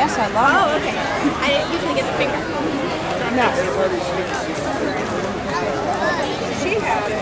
Yes, I love Oh, okay. I didn't usually get the finger. No. She had it.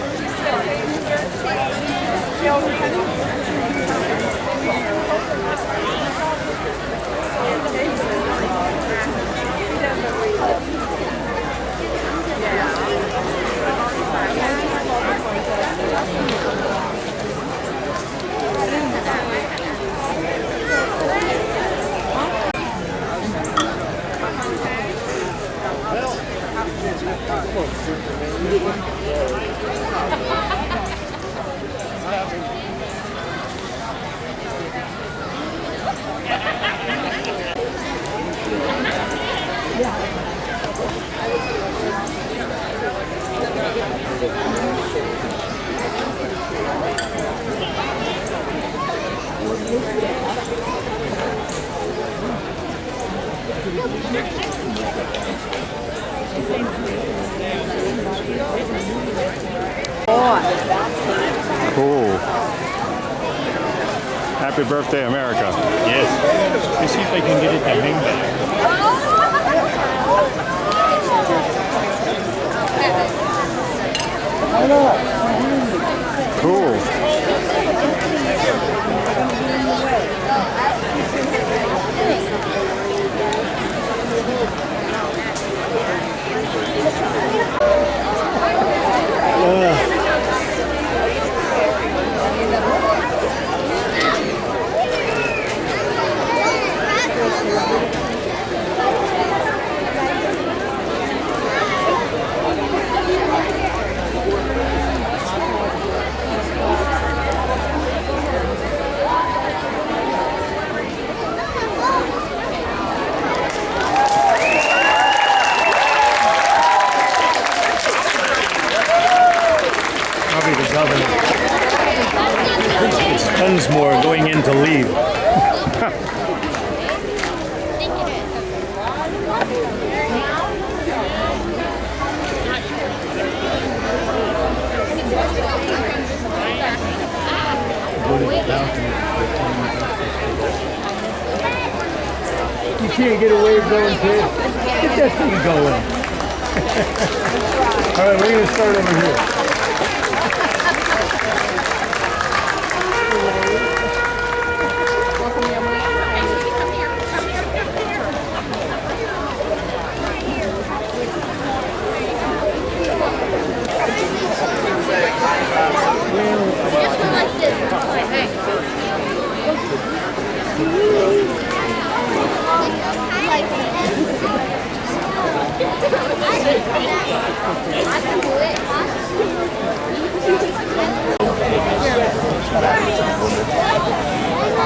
Cool. Happy birthday, America. Yes. Let's see if I can get it to hang back. Cool. Probably the governor. It's tons more going in to leave. You can't get a wave going, kid. Get that thing going. All right, we're going to start over here.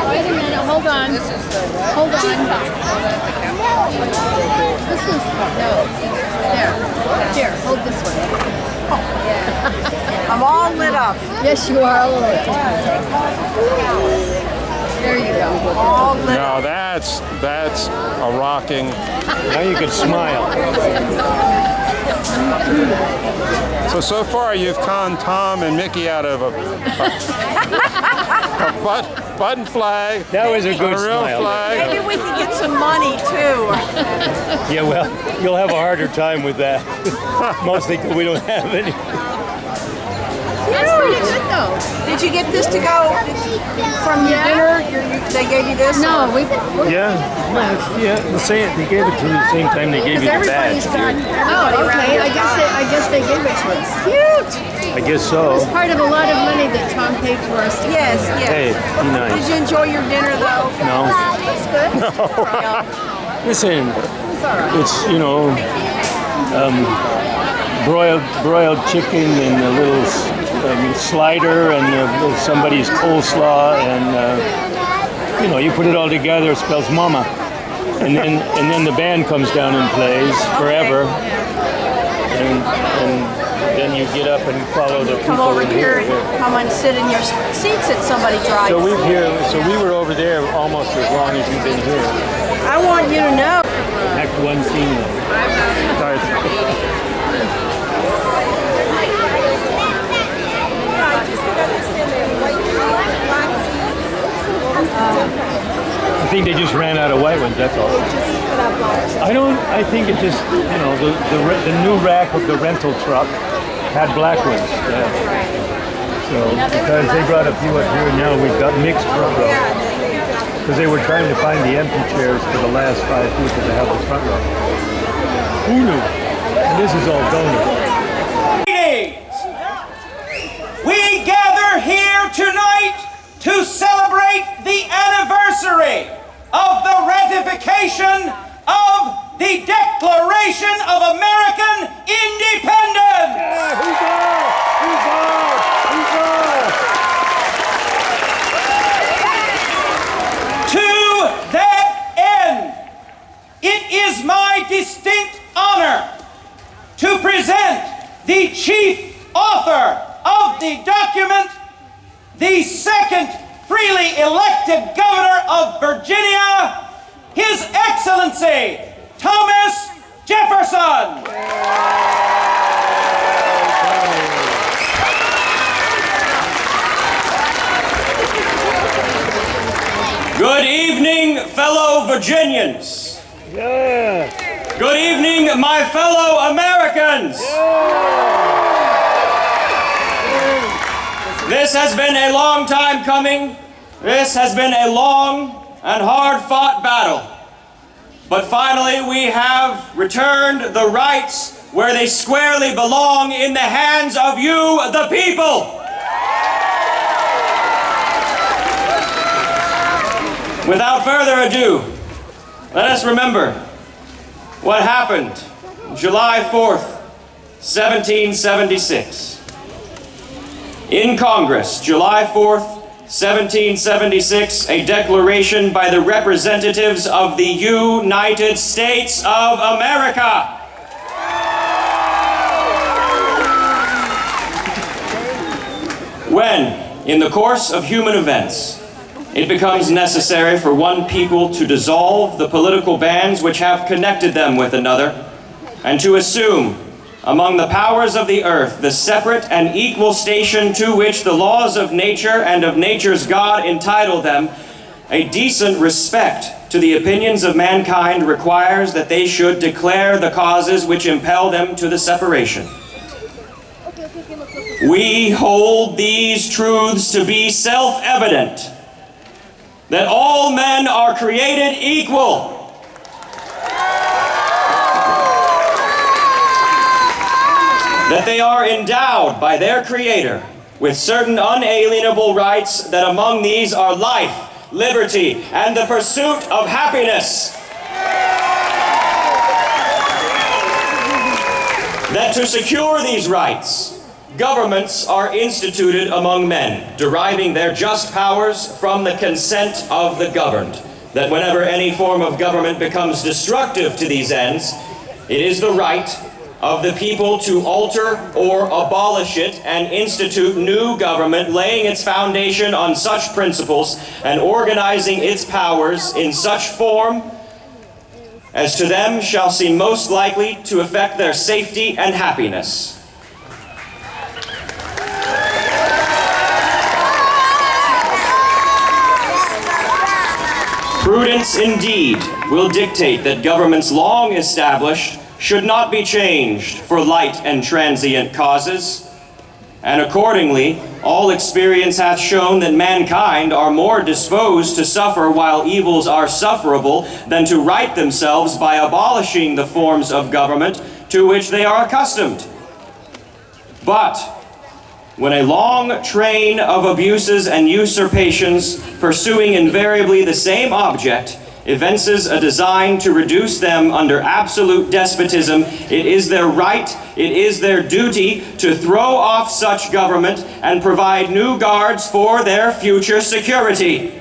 Wait a minute, hold on. Hold on. This is, no. There, hold this one. I'm all lit up. Yes, you are. There you go. All lit up. Now that's a rocking. Now you can smile. So far you've conned Tom and Mickie out of a button flag. That was a good a real smile. flag. Maybe we can get some money too. Yeah, well, you'll have a harder time with that. Mostly because we don't have any. That's pretty good, though. Did you get this to go from your dinner? They gave you this? No, we. Yeah, the same. They gave it to you the same time they gave you the badge. Oh, okay. I guess they gave it to us. Cute. I guess It so. was part of a lot of money that Tom paid for us. To Yes, yes. Hey, be Did nice. you enjoy your dinner though? No, That's good. listen, it's broiled chicken and a little slider and somebody's coleslaw and you put it all together. It spells mama, and then the band comes down and plays forever, and then you get up and follow the people Come over in here and come and sit in your seats that somebody drives. So we were over there almost as long as you've been here. I want you to know. Act 1, Scene 1. think they just ran out of white ones, that's all. I think it just, you know, the new rack of the rental truck had black ones. Yeah. So, because they brought a few up here, now we've got mixed front row. Because they were trying to find the empty chairs for the last 5 people to have the front row. Who knew? And this is all donor. We gather here tonight to celebrate the anniversary of the ratification of the Declaration of American Independence. Yeah, To that end, it is my distinct honor to present the chief author of the document, the second freely elected governor of Virginia, His Excellency Thomas Jefferson. Good evening, fellow Virginians. Yeah. Good evening, my fellow Americans. This has been a long time coming. This has been a long and hard-fought battle. But finally, we have returned the rights where they squarely belong, in the hands of you, the people. Without further ado, let us remember what happened July 4th, 1776. In Congress, July 4th, 1776, a declaration by the representatives of the United States of America. When, in the course of human events, it becomes necessary for one people to dissolve the political bands which have connected them with another, and to assume, among the powers of the earth, the separate and equal station to which the laws of nature and of nature's God entitle them, a decent respect to the opinions of mankind requires that they should declare the causes which impel them to the separation. We hold these truths to be self-evident, that all men are created equal, that they are endowed by their Creator with certain unalienable rights, that among these are life, liberty, and the pursuit of happiness. That to secure these rights, governments are instituted among men, deriving their just powers from the consent of the governed. That whenever any form of government becomes destructive to these ends, it is the right of the people to alter or abolish it and institute new government, laying its foundation on such principles and organizing its powers in such form as to them shall seem most likely to affect their safety and happiness. Prudence indeed will dictate that governments long established should not be changed for light and transient causes, and accordingly, all experience hath shown that mankind are more disposed to suffer while evils are sufferable than to right themselves by abolishing the forms of government to which they are accustomed. But when a long train of abuses and usurpations, pursuing invariably the same object, evinces a design to reduce them under absolute despotism, it is their right, it is their duty to throw off such government and provide new guards for their future security.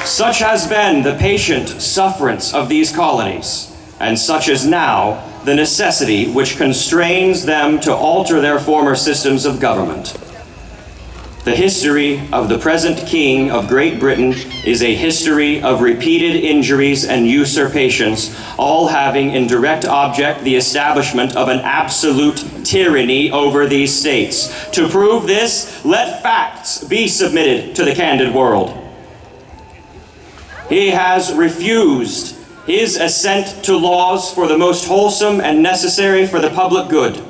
Such has been the patient sufferance of these colonies, and such is now the necessity which constrains them to alter their former systems of government. The history of the present King of Great Britain is a history of repeated injuries and usurpations, all having in direct object the establishment of an absolute tyranny over these states. To prove this, let facts be submitted to the candid world. He has refused his assent to laws for the most wholesome and necessary for the public good.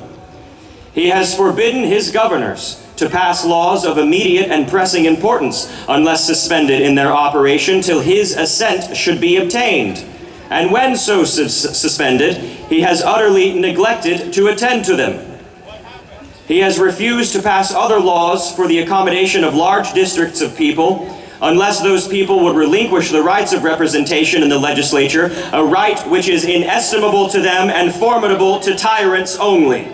He has forbidden his governors to pass laws of immediate and pressing importance unless suspended in their operation till his assent should be obtained. And when so suspended, he has utterly neglected to attend to them. He has refused to pass other laws for the accommodation of large districts of people unless those people would relinquish the rights of representation in the legislature, a right which is inestimable to them and formidable to tyrants only.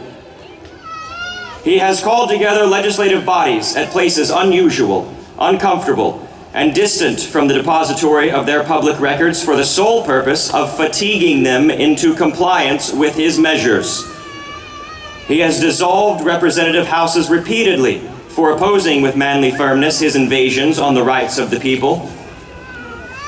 He has called together legislative bodies at places unusual, uncomfortable, and distant from the depository of their public records for the sole purpose of fatiguing them into compliance with his measures. He has dissolved representative houses repeatedly for opposing with manly firmness his invasions on the rights of the people.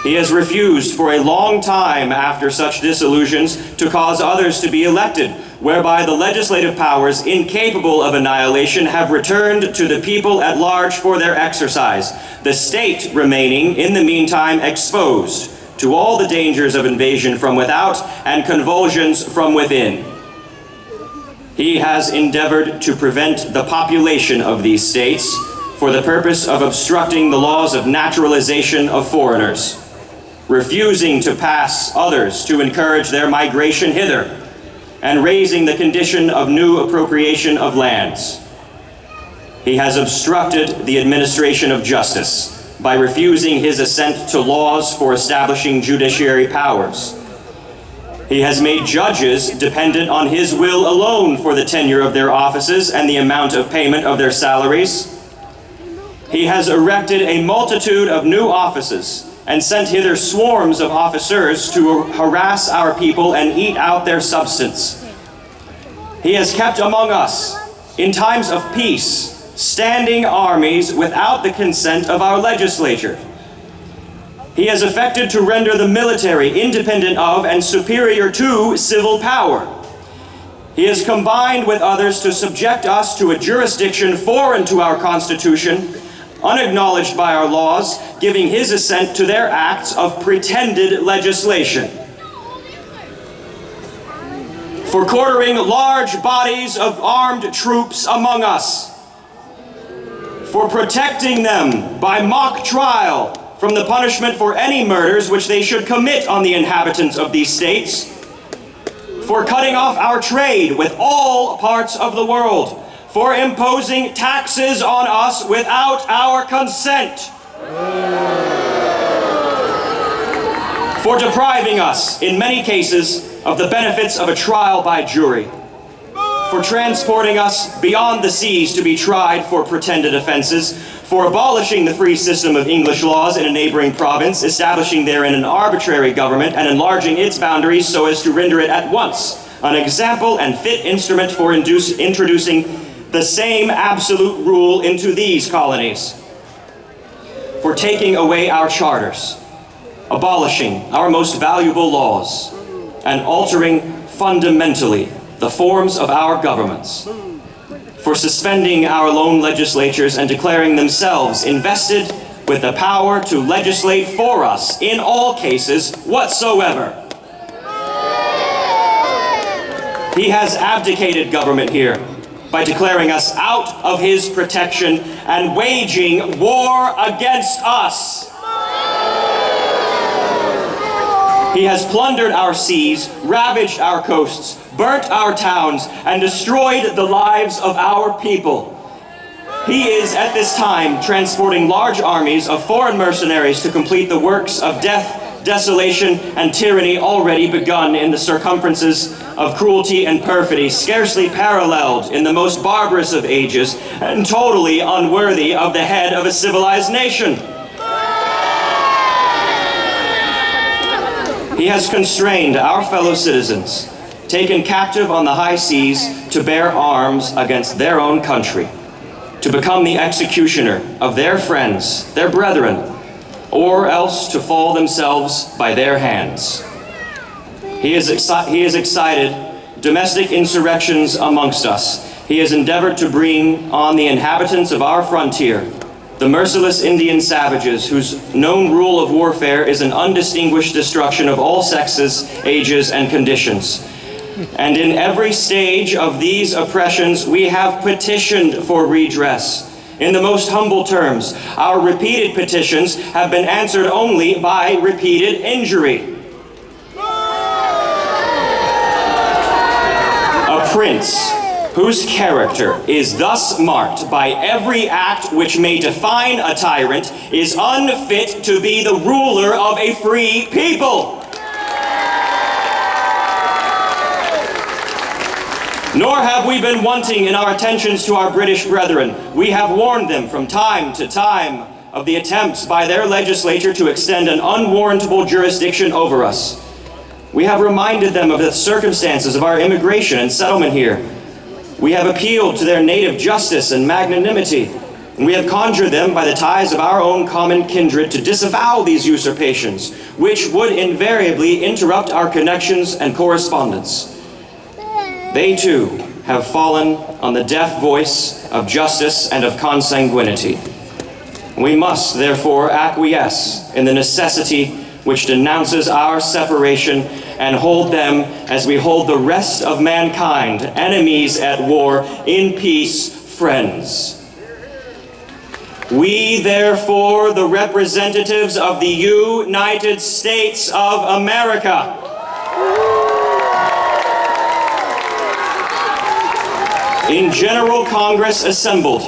He has refused for a long time after such dissolutions to cause others to be elected, whereby the legislative powers, incapable of annihilation, have returned to the people at large for their exercise, the state remaining, in the meantime, exposed to all the dangers of invasion from without and convulsions from within. He has endeavored to prevent the population of these states for the purpose of obstructing the laws of naturalization of foreigners, refusing to pass others to encourage their migration hither, and raising the condition of new appropriation of lands. He has obstructed the administration of justice by refusing his assent to laws for establishing judiciary powers. He has made judges dependent on his will alone for the tenure of their offices and the amount of payment of their salaries. He has erected a multitude of new offices and sent hither swarms of officers to harass our people and eat out their substance. He has kept among us, in times of peace, standing armies without the consent of our legislature. He has affected to render the military independent of and superior to civil power. He has combined with others to subject us to a jurisdiction foreign to our Constitution, unacknowledged by our laws, giving his assent to their acts of pretended legislation. For quartering large bodies of armed troops among us. For protecting them by mock trial from the punishment for any murders which they should commit on the inhabitants of these states. For cutting off our trade with all parts of the world. For imposing taxes on us without our consent. For depriving us, in many cases, of the benefits of a trial by jury. For transporting us beyond the seas to be tried for pretended offenses. For abolishing the free system of English laws in a neighboring province, establishing therein an arbitrary government, and enlarging its boundaries so as to render it at once an example and fit instrument for introducing the same absolute rule into these colonies. For taking away our charters, abolishing our most valuable laws, and altering fundamentally the forms of our governments. For suspending our lone legislatures and declaring themselves invested with the power to legislate for us in all cases whatsoever. He has abdicated government here by declaring us out of his protection and waging war against us. He has plundered our seas, ravaged our coasts, burnt our towns, and destroyed the lives of our people. He is at this time transporting large armies of foreign mercenaries to complete the works of death, desolation, and tyranny already begun in the circumferences of cruelty and perfidy, scarcely paralleled in the most barbarous of ages, and totally unworthy of the head of a civilized nation. He has constrained our fellow citizens, taken captive on the high seas, to bear arms against their own country. to become the executioner of their friends, their brethren, or else to fall themselves by their hands. He has excited domestic insurrections amongst us. He has endeavored to bring on the inhabitants of our frontier the merciless Indian savages whose known rule of warfare is an undistinguished destruction of all sexes, ages, and conditions. And in every stage of these oppressions, we have petitioned for redress. In the most humble terms, our repeated petitions have been answered only by repeated injury. A prince whose character is thus marked by every act which may define a tyrant is unfit to be the ruler of a free people. Nor have we been wanting in our attentions to our British brethren. We have warned them from time to time of the attempts by their legislature to extend an unwarrantable jurisdiction over us. We have reminded them of the circumstances of our immigration and settlement here. We have appealed to their native justice and magnanimity, and we have conjured them by the ties of our own common kindred to disavow these usurpations, which would invariably interrupt our connections and correspondence. They too have fallen on the deaf voice of justice and of consanguinity. We must therefore acquiesce in the necessity which denounces our separation and hold them as we hold the rest of mankind, enemies at war, in peace, friends. We, therefore, the representatives of the United States of America, in General Congress assembled,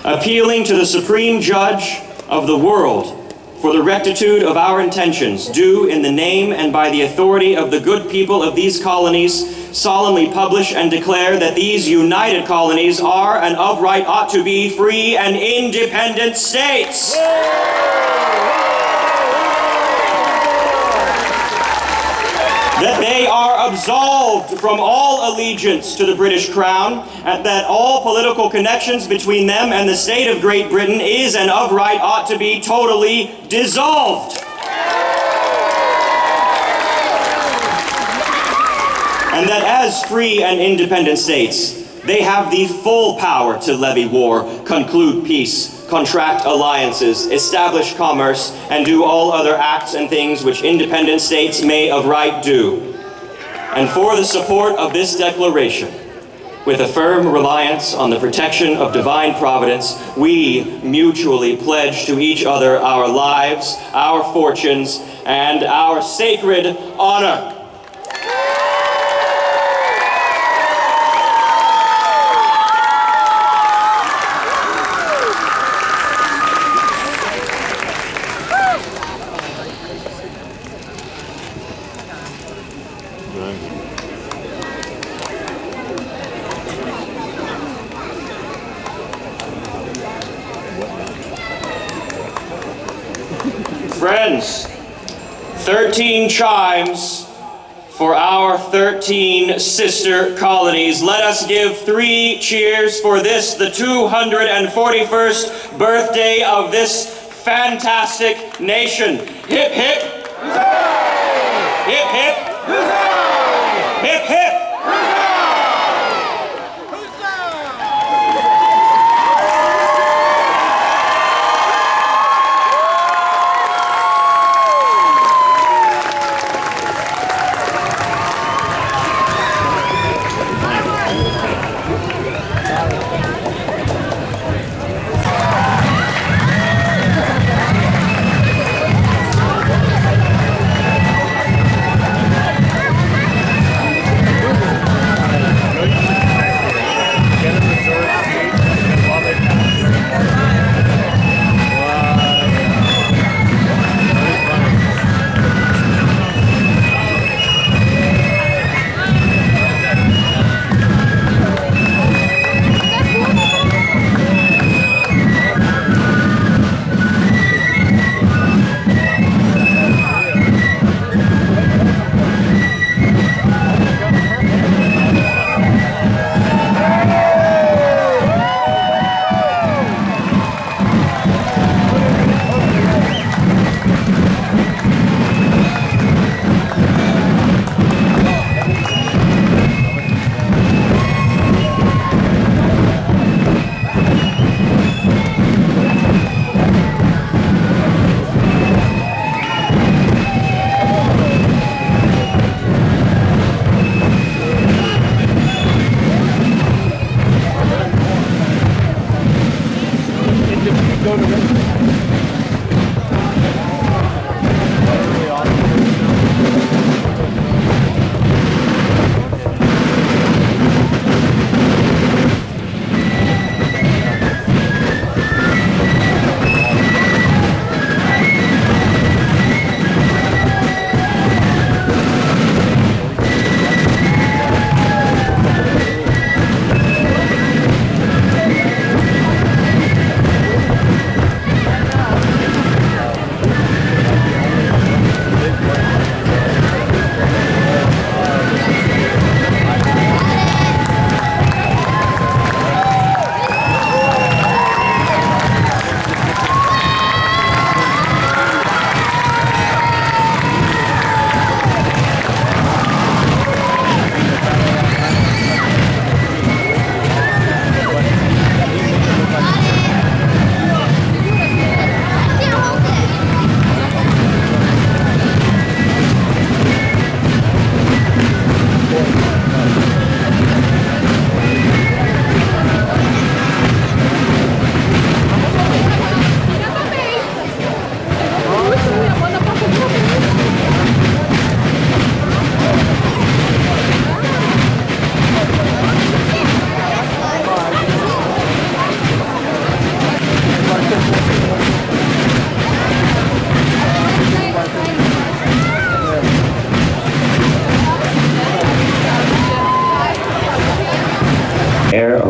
appealing to the Supreme Judge of the world for the rectitude of our intentions, do in the name and by the authority of the good people of these colonies solemnly publish and declare that these united colonies are and of right ought to be free and independent states. That they are absolved from all allegiance to the British Crown, and that all political connections between them and the state of Great Britain is and of right ought to be totally dissolved. And that as free and independent states, they have the full power to levy war, conclude peace, contract alliances, establish commerce, and do all other acts and things which independent states may of right do. And for the support of this declaration, with a firm reliance on the protection of divine providence, we mutually pledge to each other our lives, our fortunes, and our sacred honor. Friends, 13 chimes for our 13 sister colonies. Let us give 3 cheers for this, the 241st birthday of this fantastic nation. Hip, hip. Hooray! Hip, hip. Hooray! Hip, hip.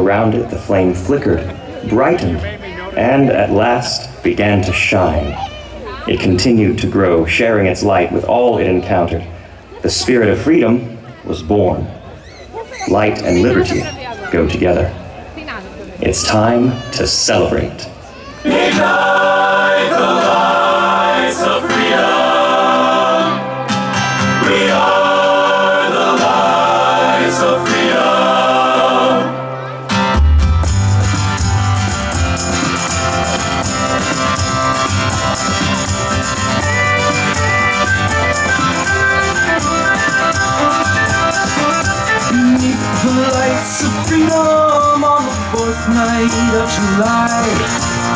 around it, the flame flickered, brightened, and at last began to shine. It continued to grow, sharing its light with all it encountered. The spirit of freedom was born. Light and liberty go together. It's time to celebrate. Ignite the lights of freedom. We are the lights of freedom. Beneath the lights of freedom on the 4th night of July,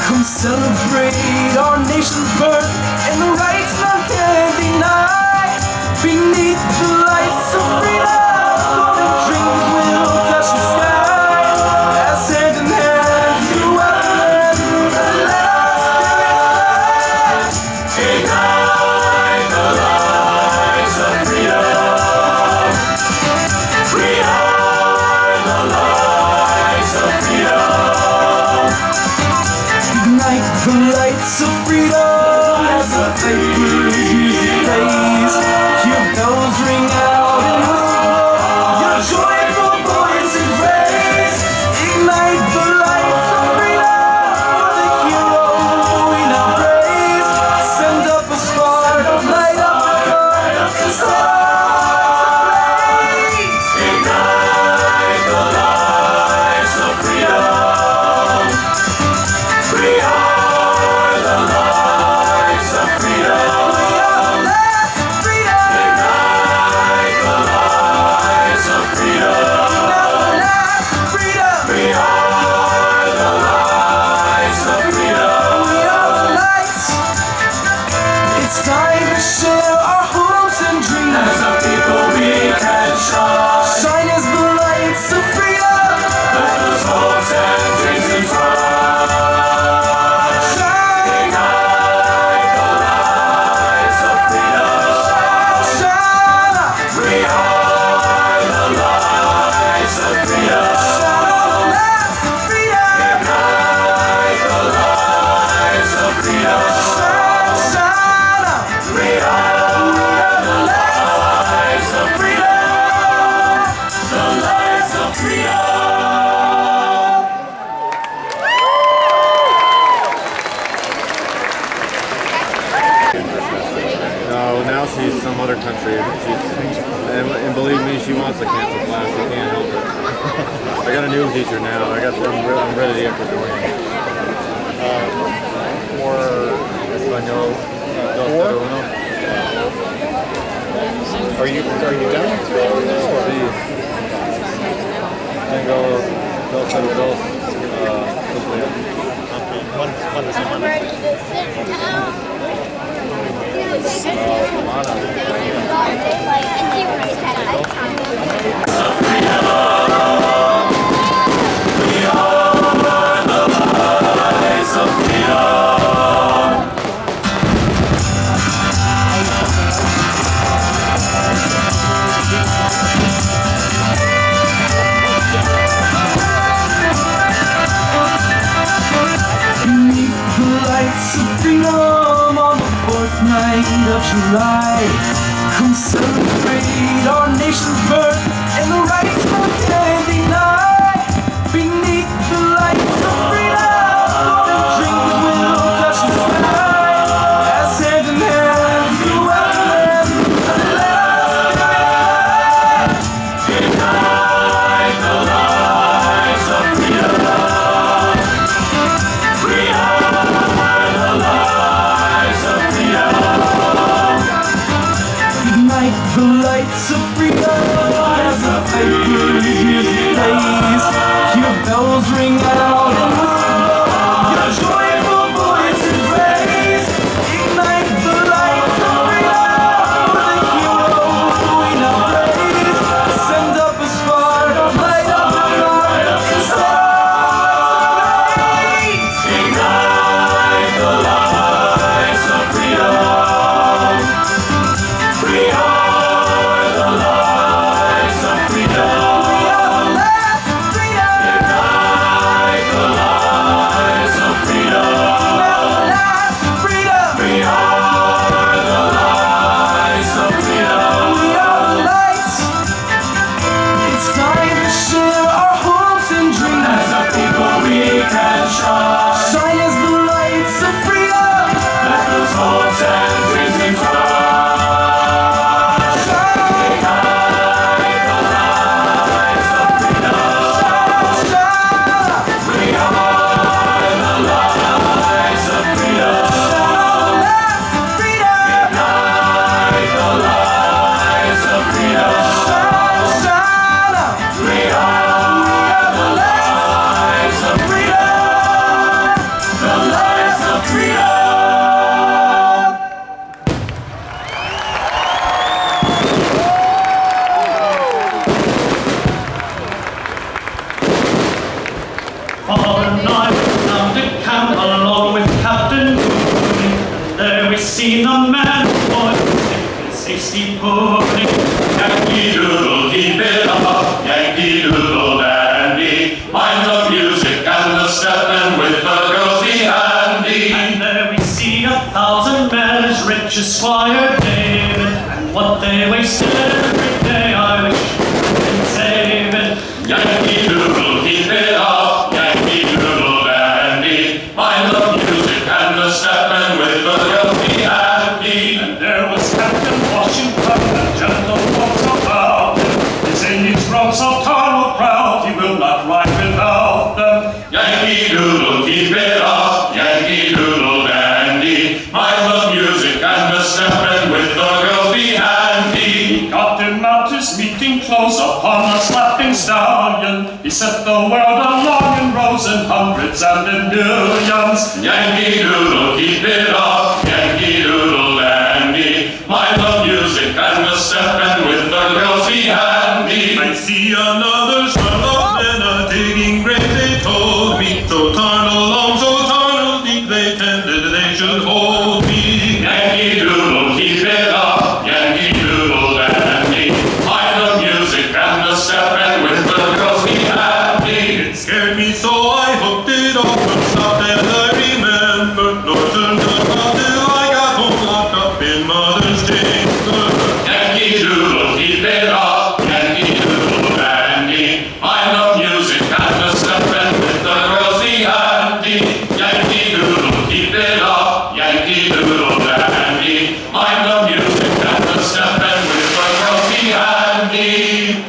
come celebrate our nation's birth and the rights none can deny. Beneath the lights of freedom, golden dreams will touch the sky. As hand in hand throughout the land, let our spirits fly. Ignite the lights of freedom. We are the lights of freedom. Ignite the lights of freedom as the vapors music plays. Hear bells ring out and whistle your joyful voices raise. Ignite the lights of freedom for the hero we now praise. Send up a spark, light up the dark, and stars ablaze. Ignite the lights of freedom. We are the lights of freedom. We are the lights of freedom. Ignite the lights of freedom. We are the lights of freedom. We are the lights. It's time to share our hopes and dreams. As a people we can shine. Shine as the lights of freedom. Let those hopes and dreams be bright. Shine. Ignite the lights of freedom. Shine. We are the lights of freedom. Shine on the lights of freedom. Ignite the lights of freedom. Shine, shine. We are the lights of freedom. The lights of freedom. No, now she's some other country. And believe me, she wants to cancel class. We can't help it. I got a new teacher now. I'm ready to get for doing it. For Espanol. Are you done? Sí. Tengo dos. ¿Cuándo semana? Beneath the lights of freedom on the 4th night of July, come celebrate our nation's birth and the rights none can deny. Beneath the lights of freedom, golden dreams will touch the sky. As hand in hand throughout the land, let our spirits fly. Ignite the lights of freedom. We are the lights of freedom. Ignite the lights of freedom as the vapors music and boil it's hasty pudding. Yankee Doodle, keep it up, Yankee Doodle dandy. Mind the music and the stepping with the girls be handy. And there we see 1,000 men as rich as Squire David, and what they wasted every day I wish I could save it. Yankee Doodle, keep it up, Yankee Doodle dandy. Mind the music and the stepping with the girls be handy. And there was Captain Washington, a gentle folks about him. They say he's grown so tarnal proud, he will not ride without them. Yankee Doodle, keep it up, Yankee Doodle dandy. Mind the music and the stepping with the girls be handy. He got him out his meeting close upon a slapping stallion. He set the world along in rows in hundreds and in millions. Yankee Doodle, keep it up, Yankee Doodle dandy. Mind the music and the stepping with the girls be handy. I see another swell of men a digging grave, they told me. So tarnal long, so tarnal deep, they tended they should hold me. Yankee Doodle, keep it up, Yankee Doodle dandy. Mind the music and the stepping with the girls be happy. It scared me so I hooked it off and stopped, and I remembered nor turned around till I got home locked up in mother's chamber. Yankee Doodle, keep it up, Yankee Doodle dandy. Mind the music and the stepping with the girls be handy. Yankee Doodle, keep it up, Yankee Doodle dandy. Mind the music and the stepping with the girls be handy.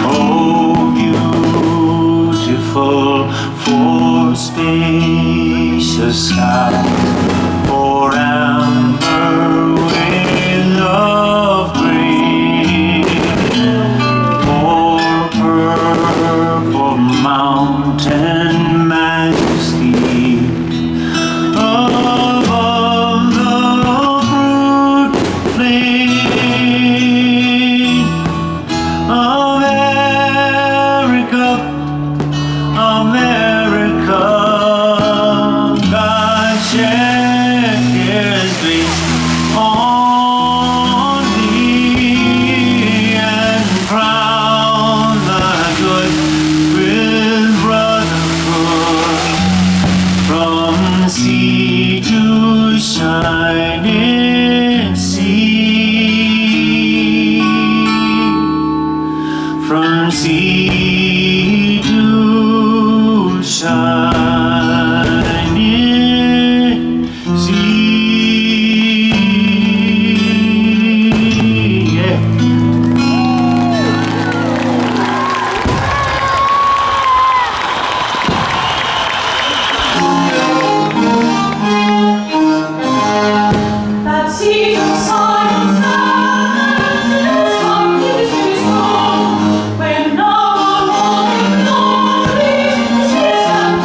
Oh, beautiful for spacious skies, for amber with of green, for purple mountain majesty, above the fruit plain of America, God shed His grace on thee and crowned the good with brotherhood from sea to shining sea, from sea to shining sea. Yeah. That seed of science and its completion is gone, when no one will ignore it, it's and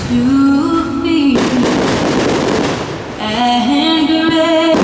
To feel and grace.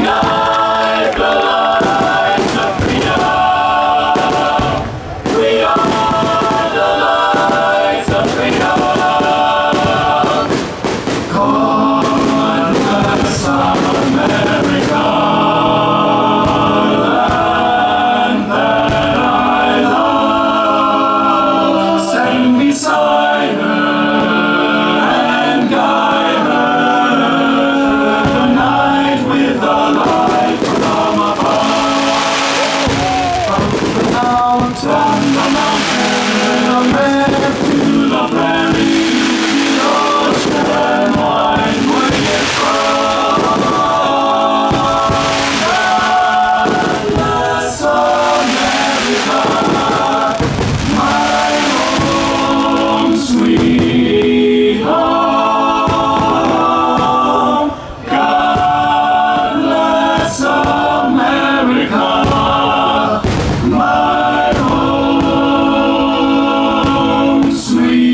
Ignite the lights of freedom. We are the lights of freedom. God bless America, land that I love. Stand beside her and guide her through the night with the light from above. From the mountain, to the prairie, to the ocean wide where you're from. God bless America, my home, sweet home. God bless America, my home, sweet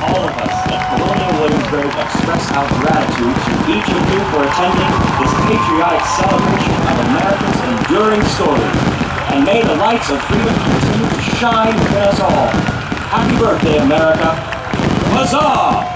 All of us at Colonial Williamsburg express our gratitude to each of you for attending this patriotic celebration of America's enduring story. And may the lights of freedom continue to shine within us all. Happy birthday, America. Huzzah!